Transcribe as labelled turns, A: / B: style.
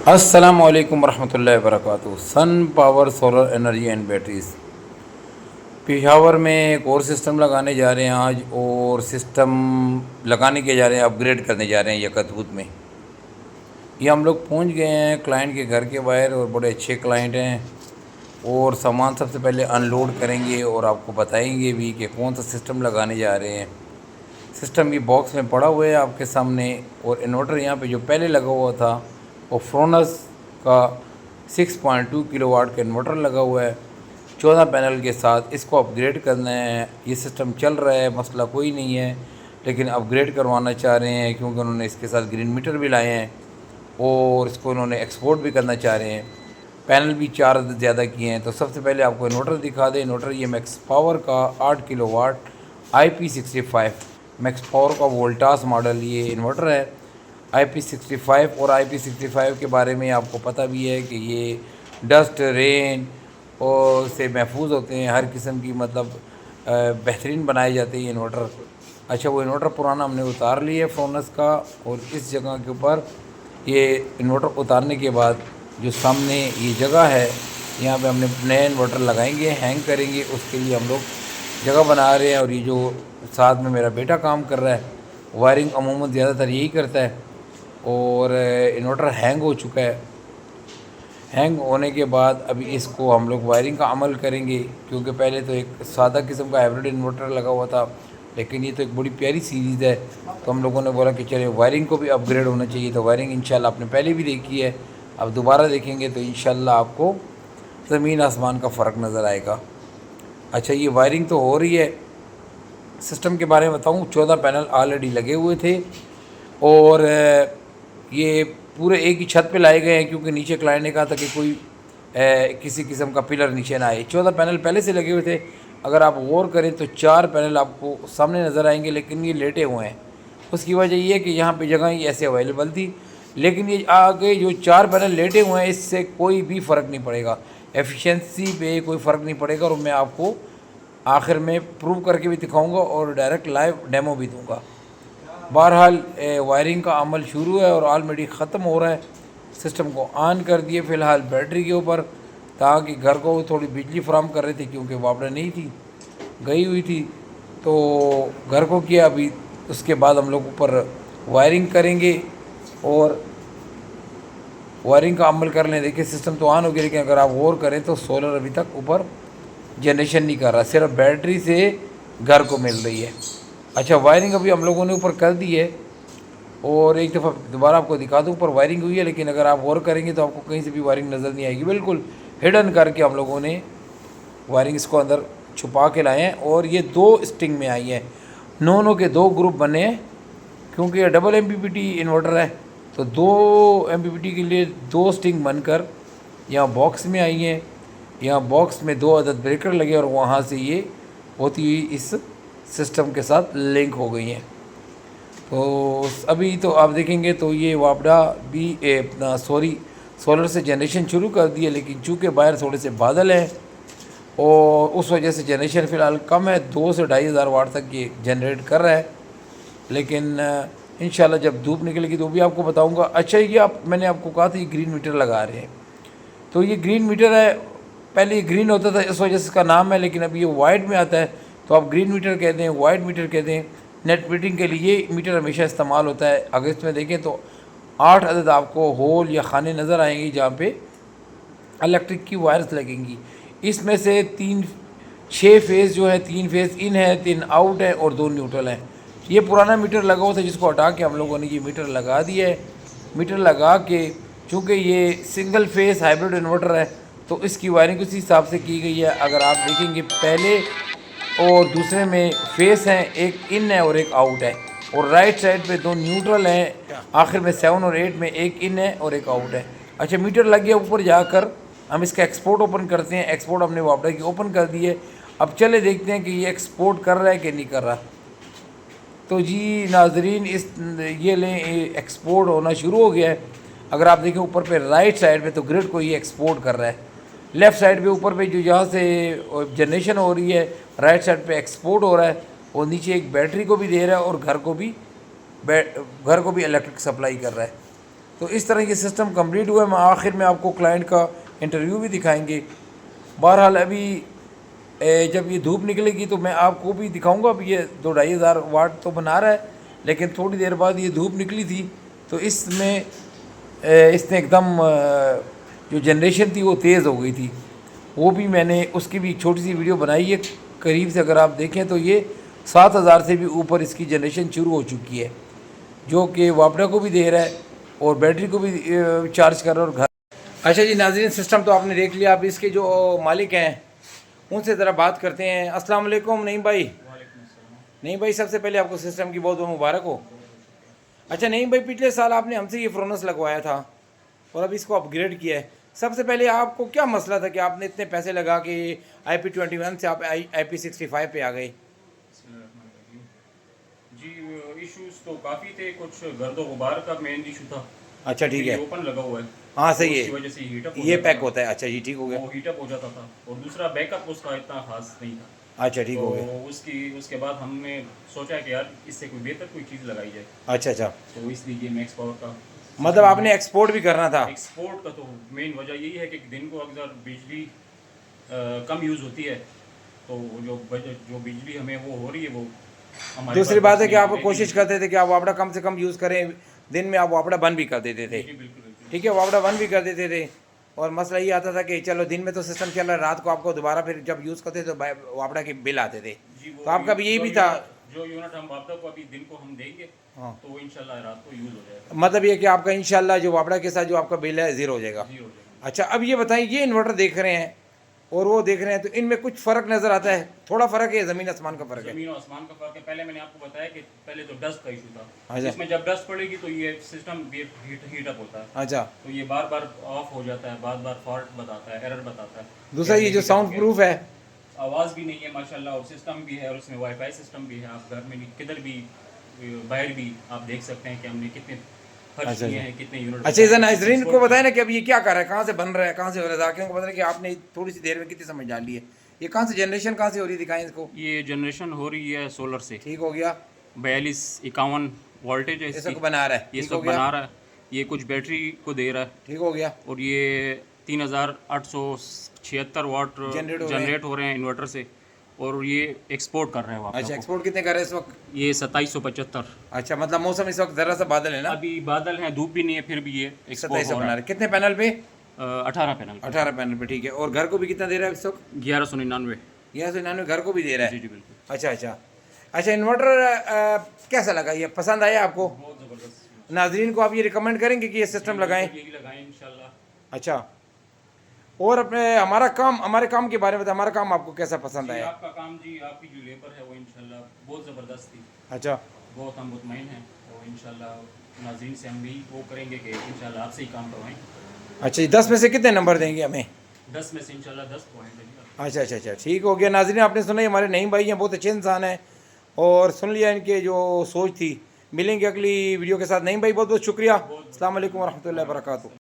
A: अस्सलामुअलैकुम वरहमतुल्लाहि वबरकातुहू। Sun power solar energy and batteries Peshawar में एक और सिस्टम लगाने जा रहे हैं आज, और सिस्टम लगाने के जा रहे हैं, अपग्रेड करने जा रहे हैं यकतहूत में। ये हम लोग पहुंच गए हैं क्लाइंट के घर के बाहर, और बड़े अच्छे क्लाइंट हैं। और सामान सबसे पहले अनलोड करेंगे और आपको बताएंगे भी कि कौन सा सिस्टम लगाने जा रहे हैं। सिस्टम ये बॉक्स में पड़ा हुआ है आपके सामने, और इन्वर्टर यहाँ पे जो पहले लगा हुआ था वो फ्रोनस का 6.2 किलोवाट का इन्वर्टर लगा हुआ है 14 पैनल के साथ। इसको अपग्रेड करना है। ये सिस्टम चल रहा है, मसला कोई नहीं है, लेकिन अपग्रेड करवाना चाह रहे हैं क्योंकि उन्होंने इसके साथ ग्रीन मीटर भी लाए हैं और इसको उन्होंने एक्सपोर्ट भी करना चाह रहे हैं। पैनल भी 4 अदद ज़्यादा किए हैं। तो सबसे पहले आपको इन्वर्टर दिखा दें। इन्वर्टर ये मैक्स पावर का 8 किलोवाट IP65 मैक्स पावर का वोल्टास मॉडल ये इन्वर्टर है IP65। और IP65 के बारे में आपको पता भी है कि ये डस्ट, रेन और से महफूज होते हैं। हर किस्म की मतलब बेहतरीन बनाए जाते हैं ये इन्वर्टर। अच्छा, वो इन्वर्टर पुराना हमने उतार लिया है फ्रोनस का, और इस जगह के ऊपर ये इन्वर्टर उतारने के बाद जो सामने ये जगह है, यहाँ पे हमने नए इन्वर्टर लगाएंगे, हैंग करेंगे। उसके लिए हम लोग जगह बना रहे हैं। और ये जो साथ में मेरा बेटा काम कर रहा है, वायरिंग अमूमन ज़्यादातर यही करता है। और इन्वर्टर हैंग हो चुका है। हैंग होने के बाद अभी इसको हम लोग वायरिंग का अमल करेंगे, क्योंकि पहले तो एक सादा किस्म का हाइब्रिड इन्वर्टर लगा हुआ था, लेकिन ये तो एक बड़ी प्यारी सीरीज़ है। तो हम लोगों ने बोला कि चलिए वायरिंग को भी अपग्रेड होना चाहिए। तो वायरिंग इंशाल्लाह आपने पहले भी देखी है, अब दोबारा देखेंगे तो इंशाल्लाह आपको ज़मीन आसमान का फ़र्क नज़र आएगा। अच्छा, ये वायरिंग तो हो रही है। सिस्टम के बारे में बताऊँ, 14 पैनल ऑलरेडी लगे हुए थे, और ये पूरे एक ही छत पे लाए गए हैं, क्योंकि नीचे क्लाइंट ने कहा था कि कोई किसी किस्म का पिलर नीचे ना आए। 14 पैनल पहले से लगे हुए थे। अगर आप गौर करें तो 4 पैनल आपको सामने नज़र आएंगे, लेकिन ये लेटे हुए हैं। उसकी वजह ये है कि यहाँ पे जगह ही ऐसे अवेलेबल थी। लेकिन ये आगे जो 4 पैनल लेटे हुए हैं, इससे कोई भी फ़र्क नहीं पड़ेगा, एफिशिएंसी पे कोई फ़र्क नहीं पड़ेगा। और मैं आपको आखिर में प्रूव करके भी दिखाऊंगा और डायरेक्ट लाइव डेमो भी दूंगा। बहरहाल वायरिंग का अमल शुरू है और ऑलरेडी ख़त्म हो रहा है। सिस्टम को ऑन कर दिए फ़िलहाल बैटरी के ऊपर, ताकि घर को थोड़ी बिजली फराम कर रही थी, क्योंकि वापड़ा नहीं थी, गई हुई थी। तो घर को किया अभी। उसके बाद हम लोग ऊपर वायरिंग करेंगे और वायरिंग का अमल कर लें। देखिए सिस्टम तो ऑन हो गया, लेकिन अगर आप गौर करें तो सोलर अभी तक ऊपर जनरेशन नहीं कर रहा, सिर्फ बैटरी से घर को मिल रही है। अच्छा, वायरिंग अभी हम लोगों ने ऊपर कर दी है, और एक दफ़ा दोबारा आपको दिखा दूँ ऊपर वायरिंग हुई है। लेकिन अगर आप गौर करेंगे तो आपको कहीं से भी वायरिंग नज़र नहीं आएगी। बिल्कुल हिडन करके हम लोगों ने वायरिंग इसको अंदर छुपा के लाए हैं। और ये 2 स्टिंग में आई है, नौ के 2 ग्रुप बने हैं, क्योंकि ये डबल MPPT इन्वर्टर है। तो 2 MPPT के लिए 2 स्टिंग बनकर यहाँ बॉक्स में आई हैं। यहाँ बॉक्स में 2 अदद ब्रेकर लगे, और वहाँ से ये होती हुई इस सिस्टम के साथ लिंक हो गई हैं। तो अभी तो आप देखेंगे तो ये वापडा भी अपना सोलर से जनरेशन शुरू कर दी है, लेकिन चूँकि बाहर थोड़े से बादल हैं और उस वजह से जनरेशन फ़िलहाल कम है। 2 से 2,500 वाट तक ये जनरेट कर रहा है। लेकिन इंशाल्लाह जब धूप निकलेगी तो भी आपको बताऊंगा। अच्छा, ये मैंने आपको कहा था ये ग्रीन मीटर लगा रहे हैं। तो ये ग्रीन मीटर है, पहले ये ग्रीन होता था इस वजह से इसका नाम है, लेकिन अब ये वाइट में आता है तो आप ग्रीन मीटर कहते हैं, वाइट मीटर कहते हैं। नेट मीटरिंग के लिए ये मीटर हमेशा इस्तेमाल होता है। अगर इसमें देखें तो 8 अदद आपको होल या खाने नज़र आएंगी, जहाँ पे इलेक्ट्रिक की वायर्स लगेंगी। इसमें से 6 फेज़ जो है, 3 फेज़ इन है, 3 आउट है और 2 न्यूट्रल हैं। ये पुराना मीटर लगा हुआ था, जिसको हटा के हम लोगों ने ये मीटर लगा दिया है। मीटर लगा के, चूँकि ये सिंगल फेस हाइब्रिड इन्वर्टर है, तो इसकी वायरिंग उसी हिसाब से की गई है। अगर आप देखेंगे पहले और दूसरे में फेस हैं, एक इन है और एक आउट है, और राइट साइड पे 2 न्यूट्रल हैं। आखिर में 7 और 8 में एक इन है और एक आउट है। अच्छा, मीटर लग गया, ऊपर जाकर हम इसका एक्सपोर्ट ओपन करते हैं। एक्सपोर्ट हमने वापडा की ओपन कर दी है। अब चले देखते हैं कि ये एक्सपोर्ट कर रहा है कि नहीं कर रहा। तो जी नाजरीन, ये लें, एक्सपोर्ट होना शुरू हो गया है। अगर आप देखें ऊपर पे राइट साइड पे तो ग्रिड को ये एक्सपोर्ट कर रहा है। लेफ़्ट साइड पे ऊपर पे जो जहाँ से जनरेशन हो रही है, राइट साइड पे एक्सपोर्ट हो रहा है, और नीचे एक बैटरी को भी दे रहा है और घर को भी इलेक्ट्रिक सप्लाई कर रहा है। तो इस तरह ये सिस्टम कंप्लीट हुआ है। मैं आखिर में आपको क्लाइंट का इंटरव्यू भी दिखाएंगे। बहरहाल अभी जब ये धूप निकलेगी तो मैं आपको भी दिखाऊंगा। अब ये 2-2,500 वाट तो बना रहा है, लेकिन थोड़ी देर बाद ये धूप निकली थी तो इसमें इसने एकदम जो जनरेशन थी वो तेज़ हो गई थी। वो भी मैंने उसकी भी एक छोटी सी वीडियो बनाई है। करीब से अगर आप देखें तो ये 7,000 से भी ऊपर इसकी जनरेशन शुरू हो चुकी है, जो कि वापडा को भी दे रहा है और बैटरी को भी चार्ज कर रहा है और घर। अच्छा जी नाज़रीन, सिस्टम तो आपने देख लिया। अब इसके जो मालिक हैं उनसे ज़रा बात करते हैं। अस्सलाम वालेकुम नईम भाई। नहीं भाई, सबसे पहले आपको सिस्टम की बहुत बहुत मुबारक हो। अच्छा नहीं भाई, पिछले साल आपने हमसे ये फ्रोनस लगवाया था और अब इसको अपग्रेड किया है। सबसे पहले आपको क्या मसला था कि आपने इतने पैसे लगा के IP21 से आप IP65 पे आ गए?
B: जी इश्यूज तो काफ़ी थे, कुछ गर्दो गुबार का मेन इशू था।
A: अच्छा ठीक है,
B: ओपन लगा हुआ है।
A: हाँ सही
B: उसकी
A: है,
B: वजह से हीटअप
A: ये पैक होता है। अच्छा जी ठीक हो गया।
B: वो हीटअप हो जाता था और दूसरा बैकअप उसका इतना खास नहीं था।
A: अच्छा ठीक
B: तो
A: हो गया।
B: उसके बाद हमने सोचा कि यार इससे कोई बेहतर कोई चीज़ लगाई जाए,
A: अच्छा अच्छा,
B: तो इसलिए ये मैक्स पावर का
A: मतलब आपने एक्सपोर्ट भी करना था?
B: एक्सपोर्ट का तो मेन वजह यही है कि दिन को अगर बिजली कम यूज़ होती है तो जो बिजली हमें वो हो रही है वो हमारे
A: दूसरी
B: पास
A: बात है कि आप
B: रहेगी।
A: कोशिश करते थे कि आप वापड़ा कम से कम यूज़ करें। दिन में आप वापड़ा बंद भी कर देते थे,
B: जी बिल्कुल बिल्कुल।
A: ठीक है, वापड़ा बंद भी कर देते थे। और मसला ये आता था कि चलो दिन में तो सिस्टम चल रहा है, रात को आपको दोबारा फिर जब यूज़ करते तो वापड़ा के बिल आते थे।
B: जी वो
A: तो आपका भी यही
B: जो
A: भी था?
B: जो यूनिट हम वापडा को अभी दिन को हम देंगे
A: हाँ,
B: तो वो इंशाल्लाह रात को यूज़ हो जाएगा।
A: मतलब ये कि आपका इंशाल्लाह जो वापड़ा के साथ जो आपका बिल है ज़ीरो हो जाएगा।
B: जी हो जाएगा।
A: अच्छा, अब ये बताएं, ये इन्वर्टर देख रहे हैं और वो देख रहे हैं, तो इनमें कुछ फ़र्क नज़र आता है? थोड़ा फ़र्क है, ज़मीन आसमान का फ़र्क है?
B: ज़मीन और आसमान का फ़र्क है। पहले मैंने आपको बताया कि पहले तो डस्ट का इशू था।
A: अच्छा
B: इसमें जब डस्ट पड़ेगी तो ये सिस्टम हीटअप होता है,
A: अच्छा।
B: तो ये बार बार ऑफ हो जाता है, बार बार फॉल्ट बताता है, एरर बताता है।
A: दूसरा ये जो साउंड प्रूफ है,
B: आवाज़ भी नहीं है माशाल्लाह, और सिस्टम भी है और उसमें वाईफाई सिस्टम भी है। आप घर में किधर भी बाहर भी आप देख सकते हैं कि हमने कितने खर्च
A: अच्छा
B: किए
A: अच्छा
B: हैं, कितने यूनिट।
A: अच्छा, इधर नाज़रीन को बताए ना कि अब ये क्या कर रहा है, कहाँ से बन रहा है, कहाँ से हो रहा है। जाकिर को पता है कि आपने थोड़ी सी देर में कितनी समझ डाल ली है। ये कहाँ से जनरेशन कहाँ से हो रही है, दिखाएं इसको।
B: ये जनरेशन हो रही है सोलर से।
A: ठीक हो गया,
B: 42-51 वोल्टेज है
A: ये
B: इसकी।
A: सब बना रहा है,
B: ये
A: ठीक हो
B: सब
A: गया,
B: बना रहा है। ये कुछ बैटरी को दे रहा है
A: ठीक हो गया।
B: और ये 3876 वाट जनरेट हो रहे हैं इन्वर्टर से, और ये एक्सपोर्ट कर रहे हैं वापस।
A: अच्छा, एक्सपोर्ट कितने कर रहे हैं इस वक्त?
B: ये 2775।
A: अच्छा, मतलब मौसम इस वक्त ज़रा सा बादल है ना?
B: अभी बादल हैं, धूप भी नहीं है, फिर भी ये एक्सपोर्ट
A: 27
B: हो
A: बना
B: रहा
A: रहे हैं। कितने पैनल पे?
B: है। 18 पैनल
A: 18 पैनल पे, ठीक है। और घर को भी कितना दे रहा है इस वक्त?
B: 1199।
A: 1199 घर को भी दे रहा
B: जी
A: है?
B: जी बिल्कुल।
A: अच्छा अच्छा अच्छा, इन्वर्टर कैसा लगा, ये पसंद आया आपको?
B: बहुत ज़बरदस्त।
A: नाजरीन को आप ये रिकमेंड करेंगे कि ये सिस्टम लगाएं?
B: यही लगाएं इंशाल्लाह।
A: अच्छा, और अपने हमारे काम के बारे में बताएं, हमारा काम आपको कैसा पसंद
B: जी
A: आया?
B: आपका काम, जी आपकी जो लेबर है वो इंशाल्लाह बहुत ज़बरदस्त थी।
A: अच्छा
B: बहुत हम मुतमईन हैं और इंशाल्लाह नाज़रीन से हम भी वो करेंगे कि इंशाल्लाह आपसे ही काम करवाएं।
A: अच्छा, 10 में से कितने नंबर देंगे हमें?
B: 10 में से इंशाल्लाह 10 पॉइंट देंगे।
A: अच्छा अच्छा अच्छा, ठीक हो गया। नाज़रीन आपने सुना, हमारे नईम भाई हैं, बहुत अच्छे इंसान हैं और सुन लिया इनके जो सोच थी। मिलेंगे अगली वीडियो के साथ। नईम भाई बहुत बहुत शुक्रिया। अस्सलाम वालेकुम वरहमतुल्लाहि वबरकातुहू।